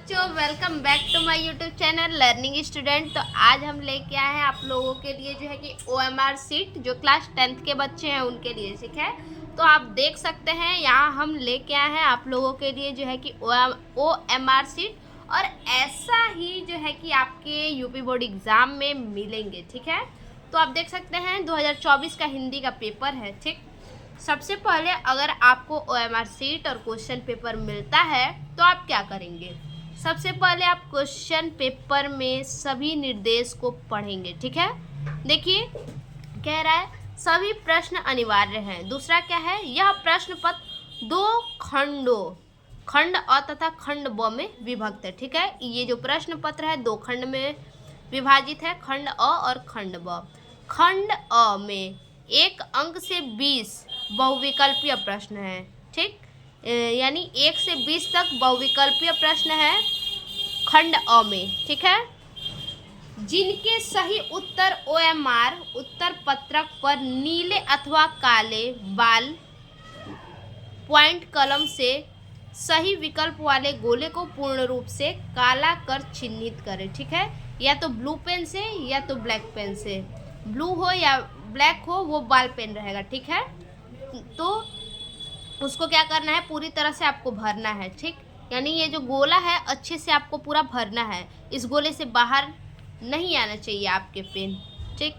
बच्चों, welcome back to my YouTube channel learning student. तो आज हम लेके आए हैं आप लोगों के लिए जो है कि OMR सीट जो क्लास 10th के बच्चे हैं उनके लिए, ठीक है। तो आप देख सकते हैं यहाँ हम लेके आए हैं आप लोगों के लिए जो है कि OMR सीट, और ऐसा ही जो है कि आपके यूपी बोर्ड एग्ज़ाम में मिलेंगे, ठीक है। तो आप देख सकते हैं 2024 का हिंदी का पेपर है, ठीक। सबसे पहले अगर आपको OMR सीट और क्वेश्चन पेपर मिलता है तो आप क्या करेंगे। सबसे पहले आप क्वेश्चन पेपर में सभी निर्देश को पढ़ेंगे, ठीक है। देखिए कह रहा है सभी प्रश्न अनिवार्य हैं। दूसरा क्या है, यह प्रश्न पत्र दो खंडों खंड अ तथा खंड ब में विभक्त है, ठीक है। ये जो प्रश्न पत्र है दो खंड में विभाजित है, खंड अ और खंड ब। खंड अ में 1 अंक से 20 बहुविकल्पीय प्रश्न है, ठीक। यानी 1 से 20 तक बहुविकल्पीय प्रश्न है खंड अ में, ठीक है। जिनके सही उत्तर OMR उत्तर पत्रक पर नीले अथवा काले बाल पॉइंट कलम से सही विकल्प वाले गोले को पूर्ण रूप से काला कर चिन्हित करें, ठीक है। या तो ब्लू पेन से या तो ब्लैक पेन से, ब्लू हो या ब्लैक हो वो बाल पेन रहेगा, ठीक है। तो उसको क्या करना है, पूरी तरह से आपको भरना है, ठीक। यानी ये जो गोला है अच्छे से आपको पूरा भरना है, इस गोले से बाहर नहीं आना चाहिए आपके पेन, ठीक।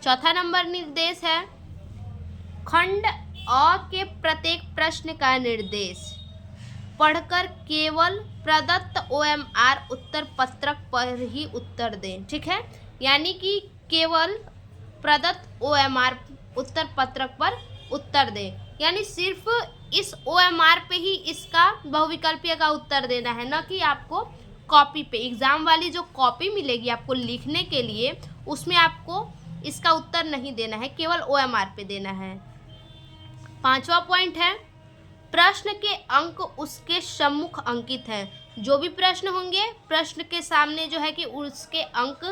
चौथा नंबर निर्देश है खंड अ के प्रत्येक प्रश्न का निर्देश पढ़कर केवल प्रदत्त OMR उत्तर पत्रक पर ही उत्तर दें, ठीक है। यानी कि केवल प्रदत्त OMR उत्तर पत्रक पर उत्तर दें, यानी सिर्फ इस OMR पे ही इसका बहुविकल्पीय का उत्तर देना है, न कि आपको कॉपी पे। एग्ज़ाम वाली जो कॉपी मिलेगी आपको लिखने के लिए उसमें आपको इसका उत्तर नहीं देना है, केवल OMR पे देना है। 5वां पॉइंट है प्रश्न के अंक उसके सम्मुख अंकित हैं। जो भी प्रश्न होंगे प्रश्न के सामने जो है कि उसके अंक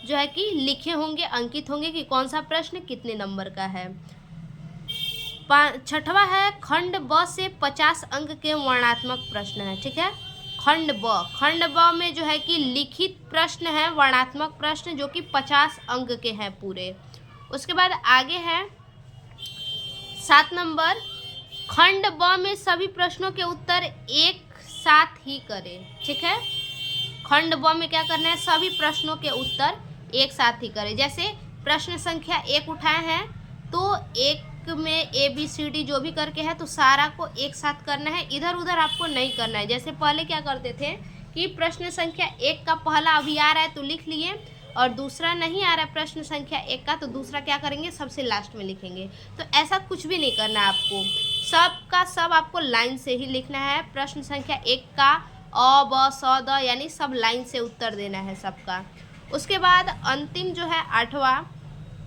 जो है कि लिखे होंगे, अंकित होंगे कि कौन सा प्रश्न कितने नंबर का है। 6वां है खंड ब से 50 अंक के वर्णात्मक प्रश्न है, ठीक है। खंड ब में जो है कि लिखित प्रश्न है, वर्णात्मक प्रश्न जो कि 50 अंक के हैं पूरे। उसके बाद आगे है 7 नंबर खंड ब में सभी प्रश्नों के उत्तर एक साथ ही करें, ठीक है। खंड ब में क्या करना है, सभी प्रश्नों के उत्तर एक साथ ही करें। जैसे प्रश्न संख्या 1 उठाए हैं तो 1 में ABCD जो भी करके है तो सारा को एक साथ करना है, इधर उधर आपको नहीं करना है। जैसे पहले क्या करते थे कि प्रश्न संख्या 1 का पहला अभी आ रहा है तो लिख लिए, और दूसरा नहीं आ रहा है प्रश्न संख्या 1 का तो दूसरा क्या करेंगे, सबसे लास्ट में लिखेंगे। तो ऐसा कुछ भी नहीं करना है आपको, सब का सब आपको लाइन से ही लिखना है। प्रश्न संख्या 1 का अ ब स द यानी सब लाइन से उत्तर देना है सबका। उसके बाद अंतिम जो है 8वां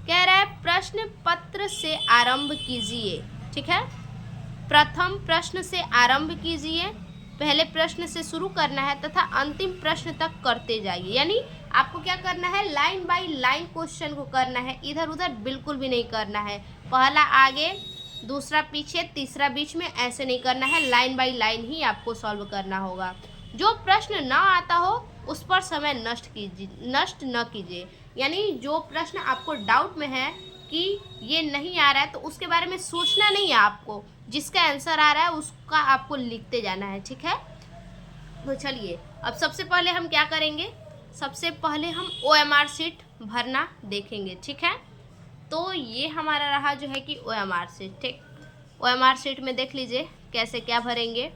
कह रहा है प्रश्न पत्र से आरंभ कीजिए, ठीक है। प्रथम प्रश्न से आरंभ कीजिए, पहले प्रश्न से शुरू करना है तथा अंतिम प्रश्न तक करते जाइए। यानी आपको क्या करना है, लाइन बाय लाइन क्वेश्चन को करना है, इधर उधर बिल्कुल भी नहीं करना है। पहला आगे, दूसरा पीछे, तीसरा बीच में, ऐसे नहीं करना है। लाइन बाय लाइन ही आपको सॉल्व करना होगा। जो प्रश्न ना आता हो उस पर समय नष्ट न कीजिए। यानी जो प्रश्न आपको डाउट में है कि ये नहीं आ रहा है तो उसके बारे में सोचना नहीं है आपको, जिसका आंसर आ रहा है उसका आपको लिखते जाना है, ठीक है। तो चलिए अब सबसे पहले हम क्या करेंगे, सबसे पहले हम OMR सीट भरना देखेंगे, ठीक है। तो ये हमारा रहा जो है कि OMR सीट, ठीक। OMR सीट में देख लीजिए कैसे क्या भरेंगे।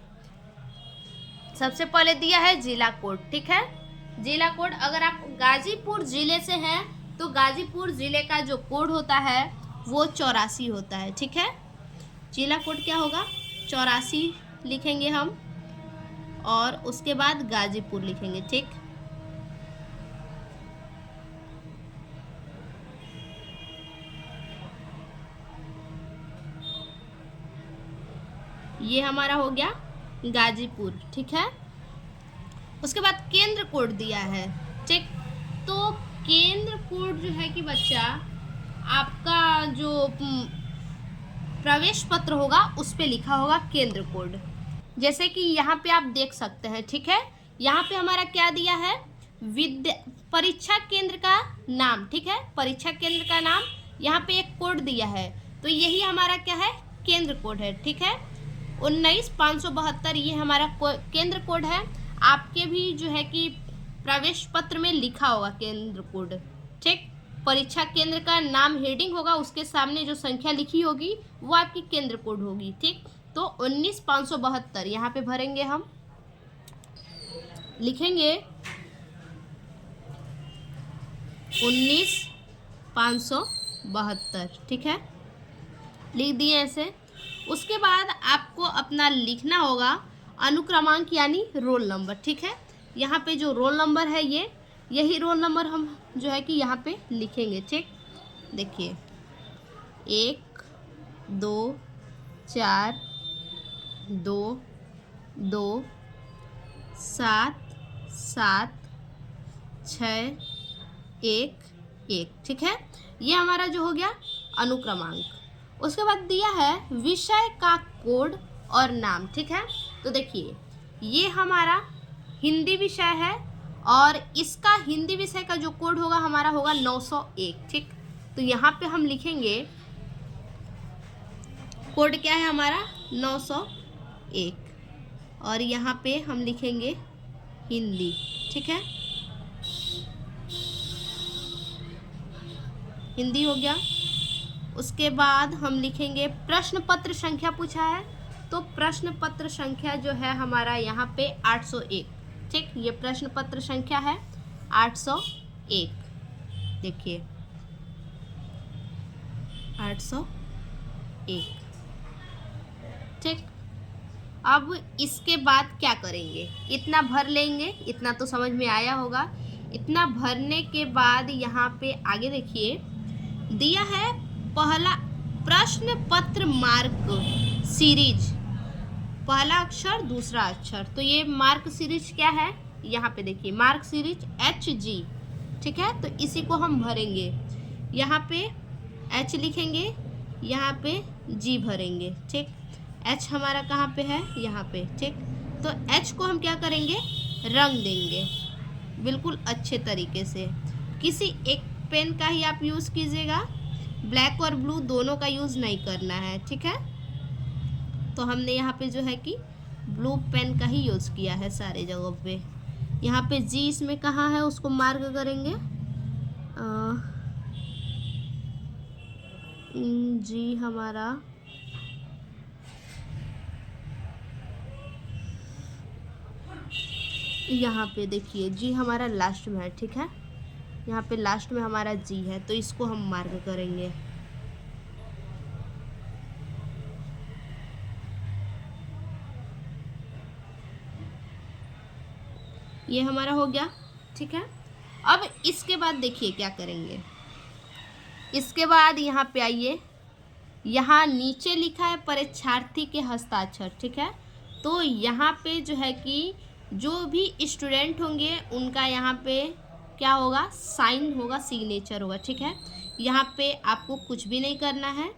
सबसे पहले दिया है जिला कोड, ठीक है। जिला कोड, अगर आप गाजीपुर ज़िले से हैं तो गाजीपुर ज़िले का जो कोड होता है वो 84 होता है, ठीक है। जिला कोड क्या होगा, 84 लिखेंगे हम, और उसके बाद गाजीपुर लिखेंगे, ठीक। ये हमारा हो गया गाजीपुर, ठीक है। उसके बाद केंद्र कोड दिया है, ठीक। तो केंद्र कोड जो है कि बच्चा आपका जो प्रवेश पत्र होगा उस पे लिखा होगा केंद्र कोड। जैसे कि यहाँ पे आप देख सकते हैं, ठीक है। यहाँ पे हमारा क्या दिया है, परीक्षा केंद्र का नाम, ठीक है, परीक्षा केंद्र का नाम। यहाँ पे एक कोड दिया है, तो यही हमारा क्या है, केंद्र कोड है, ठीक है। 19572 ये हमारा केंद्र कोड है। आपके भी जो है कि प्रवेश पत्र में लिखा होगा केंद्र कोड, ठीक। परीक्षा केंद्र का नाम हेडिंग होगा, उसके सामने जो संख्या लिखी होगी वो आपकी केंद्र कोड होगी, ठीक। तो 19572 यहाँ पे भरेंगे, हम लिखेंगे 19572, ठीक है, लिख दिए ऐसे। उसके बाद आपको अपना लिखना होगा अनुक्रमांक यानी रोल नंबर, ठीक है। यहाँ पे जो रोल नंबर है यही रोल नंबर हम जो है कि यहाँ पे लिखेंगे, ठीक। देखिए 1 2 4 2 2 7 7 6 1 1, ठीक है। ये हमारा जो हो गया अनुक्रमांक। उसके बाद दिया है विषय का कोड और नाम, ठीक है। तो देखिए ये हमारा हिंदी विषय है और इसका हिंदी विषय का जो कोड होगा हमारा होगा 901, ठीक। तो यहाँ पे हम लिखेंगे कोड क्या है हमारा 901 और यहाँ पे हम लिखेंगे हिंदी, ठीक है, हिंदी हो गया। उसके बाद हम लिखेंगे प्रश्न पत्र संख्या पूछा है, तो प्रश्न पत्र संख्या जो है हमारा यहाँ पे 801, ठीक। ये प्रश्न पत्र संख्या है 801, देखिए 801, ठीक। अब इसके बाद क्या करेंगे, इतना भर लेंगे, इतना तो समझ में आया होगा। इतना भरने के बाद यहाँ पे आगे देखिए दिया है पहला प्रश्न पत्र मार्क सीरीज, पहला अक्षर दूसरा अक्षर। तो ये मार्क सीरीज क्या है, यहाँ पे देखिए मार्क सीरीज HG, ठीक है। तो इसी को हम भरेंगे, यहाँ पे H लिखेंगे, यहाँ पे G भरेंगे, ठीक। H हमारा कहाँ पे है, यहाँ पे, ठीक। तो H को हम क्या करेंगे, रंग देंगे बिल्कुल अच्छे तरीके से। किसी एक पेन का ही आप यूज़ कीजिएगा, ब्लैक और ब्लू दोनों का यूज़ नहीं करना है, ठीक है। तो हमने यहाँ पे जो है कि ब्लू पेन का ही यूज़ किया है सारे जगहों पे। यहाँ पे जी इसमें कहाँ है उसको मार्क करेंगे, जी हमारा यहाँ पे देखिए जी हमारा लास्ट में है, ठीक है। यहाँ पे लास्ट में हमारा जी है, तो इसको हम मार्क करेंगे। ये हमारा हो गया, ठीक है। अब इसके बाद देखिए क्या करेंगे, इसके बाद यहाँ पे आइए, यहाँ नीचे लिखा है परीक्षार्थी के हस्ताक्षर, ठीक है। तो यहाँ पे जो है कि जो भी स्टूडेंट होंगे उनका यहाँ पे क्या होगा, साइन होगा, सिग्नेचर होगा, ठीक है। यहाँ पे आपको कुछ भी नहीं करना है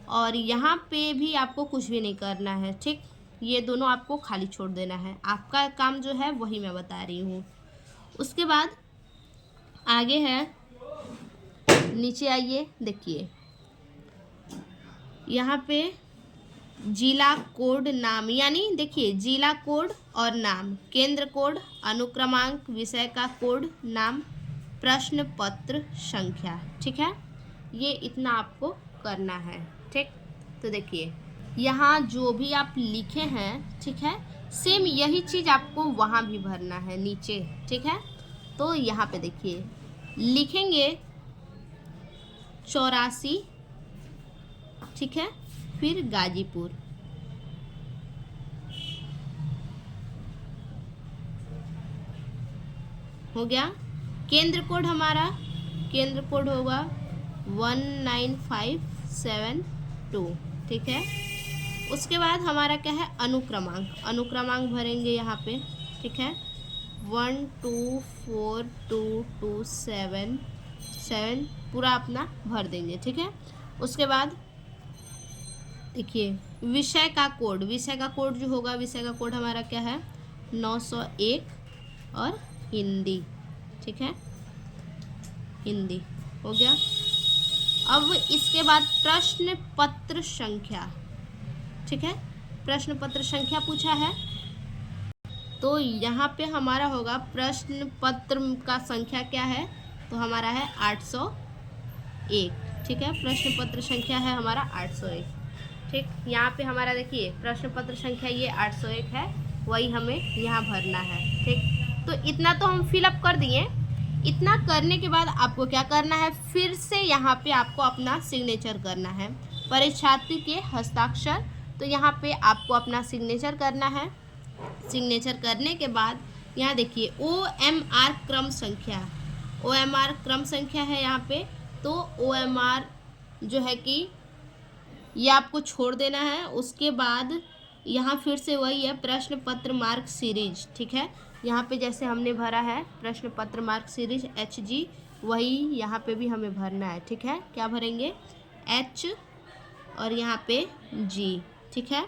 और यहाँ पे भी आपको कुछ भी नहीं करना है, ठीक। ये दोनों आपको खाली छोड़ देना है, आपका काम जो है वही मैं बता रही हूँ। उसके बाद आगे है, नीचे आइए, देखिए यहाँ पे जिला कोड नाम, यानी देखिए जिला कोड और नाम, केंद्र कोड, अनुक्रमांक, विषय का कोड, नाम, प्रश्न पत्र संख्या, ठीक है। ये इतना आपको करना है, ठीक। तो देखिए यहाँ जो भी आप लिखे हैं, ठीक है, सेम यही चीज़ आपको वहाँ भी भरना है नीचे, ठीक है। तो यहाँ पे देखिए लिखेंगे 84, ठीक है, फिर गाजीपुर, हो गया। केंद्र कोड हमारा, केंद्र कोड होगा 19572, ठीक है। उसके बाद हमारा क्या है, अनुक्रमांक, अनुक्रमांक भरेंगे यहाँ पे, ठीक है, 1242277 पूरा अपना भर देंगे, ठीक है। उसके बाद देखिए विषय का कोड, विषय का कोड जो होगा, विषय का कोड हमारा क्या है 901 और हिंदी, ठीक है, हिंदी हो गया। अब इसके बाद प्रश्न पत्र संख्या, ठीक है, प्रश्न पत्र संख्या पूछा है, तो यहाँ पे हमारा होगा प्रश्न पत्र का संख्या क्या है, तो हमारा है 801, ठीक है, प्रश्न पत्र संख्या है हमारा 801, ठीक। यहाँ पे हमारा देखिए प्रश्न पत्र संख्या ये 801 है, वही हमें यहाँ भरना है, ठीक। तो इतना तो हम फिलअप कर दिए। इतना करने के बाद आपको क्या करना है, फिर से यहाँ पे आपको अपना सिग्नेचर करना है, परीक्षार्थी के हस्ताक्षर, तो यहाँ पे आपको अपना सिग्नेचर करना है। सिग्नेचर करने के बाद यहाँ देखिए OMR क्रम संख्या, OMR क्रम संख्या है यहाँ पे, तो OMR जो है कि ये आपको छोड़ देना है। उसके बाद यहाँ फिर से वही है प्रश्न पत्र मार्क सीरीज, ठीक है, यहाँ पे जैसे हमने भरा है प्रश्न पत्र मार्क सीरीज HG, वही यहाँ पे भी हमें भरना है, ठीक है। क्या भरेंगे, H और यहाँ पे G, ठीक है।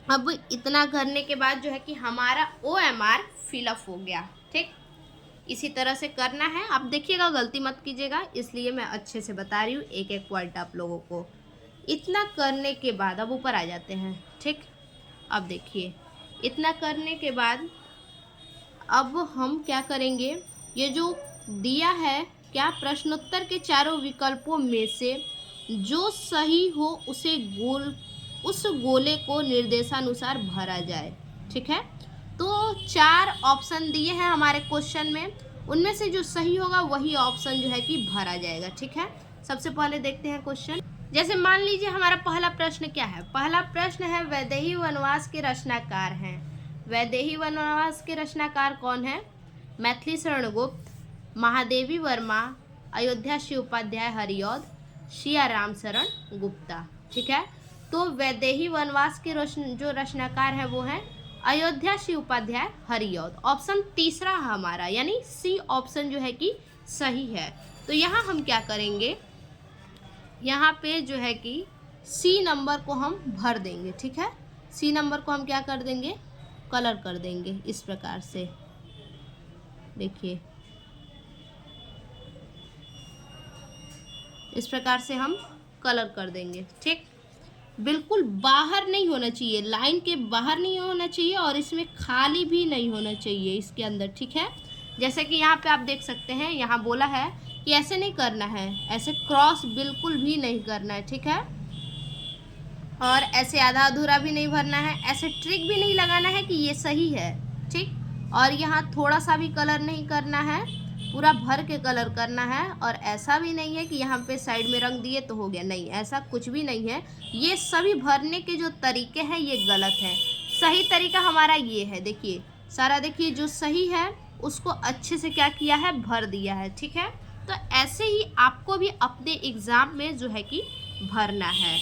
अब इतना करने के बाद जो है कि हमारा OMR फिलअप हो गया, ठीक। इसी तरह से करना है, आप देखिएगा गलती मत कीजिएगा, इसलिए मैं अच्छे से बता रही हूँ एक एक पॉइंट आप लोगों को। इतना करने के बाद अब ऊपर आ जाते हैं, ठीक। अब देखिए इतना करने के बाद अब हम क्या करेंगे, ये जो दिया है क्या, प्रश्नोत्तर के चारों विकल्पों में से जो सही हो उस गोले को निर्देशानुसार भरा जाए, ठीक है। तो 4 ऑप्शन दिए हैं हमारे क्वेश्चन में, उनमें से जो सही होगा वही ऑप्शन जो है कि भरा जाएगा, ठीक है। सबसे पहले देखते हैं क्वेश्चन। जैसे मान लीजिए हमारा पहला प्रश्न क्या है, पहला प्रश्न है वैदेही वनवास के रचनाकार हैं। वैदेही वनवास के रचनाकार कौन है, मैथिली शरण गुप्त, महादेवी वर्मा, अयोध्या श्री उपाध्याय हरिऔध, सिया राम शरण गुप्ता, ठीक है। तो वैदेही वनवास के जो रचनाकार है वो है अयोध्या श्री उपाध्याय हरिऔध। ऑप्शन तीसरा हमारा यानी सी ऑप्शन जो है कि सही है। तो यहाँ हम क्या करेंगे, यहाँ पे जो है कि सी नंबर को हम भर देंगे, ठीक है। सी नंबर को हम क्या कर देंगे, कलर कर देंगे इस प्रकार से, देखिए इस प्रकार से हम कलर कर देंगे, ठीक। बिल्कुल बाहर नहीं होना चाहिए, लाइन के बाहर नहीं होना चाहिए और इसमें खाली भी नहीं होना चाहिए इसके अंदर, ठीक है। जैसे कि यहाँ पे आप देख सकते हैं, यहाँ बोला है कि ऐसे नहीं करना है, ऐसे क्रॉस बिल्कुल भी नहीं करना है, ठीक है। और ऐसे आधा अधूरा भी नहीं भरना है, ऐसे ट्रिक भी नहीं लगाना है कि ये सही है, ठीक। और यहाँ थोड़ा सा भी कलर नहीं करना है, पूरा भर के कलर करना है। और ऐसा भी नहीं है कि यहाँ पे साइड में रंग दिए तो हो गया, नहीं, ऐसा कुछ भी नहीं है। ये सभी भरने के जो तरीके हैं ये गलत हैं। सही तरीका हमारा ये है, देखिए सारा, देखिए जो सही है उसको अच्छे से क्या किया है, भर दिया है, ठीक है। तो ऐसे ही आपको भी अपने एग्ज़ाम में जो है कि भरना है।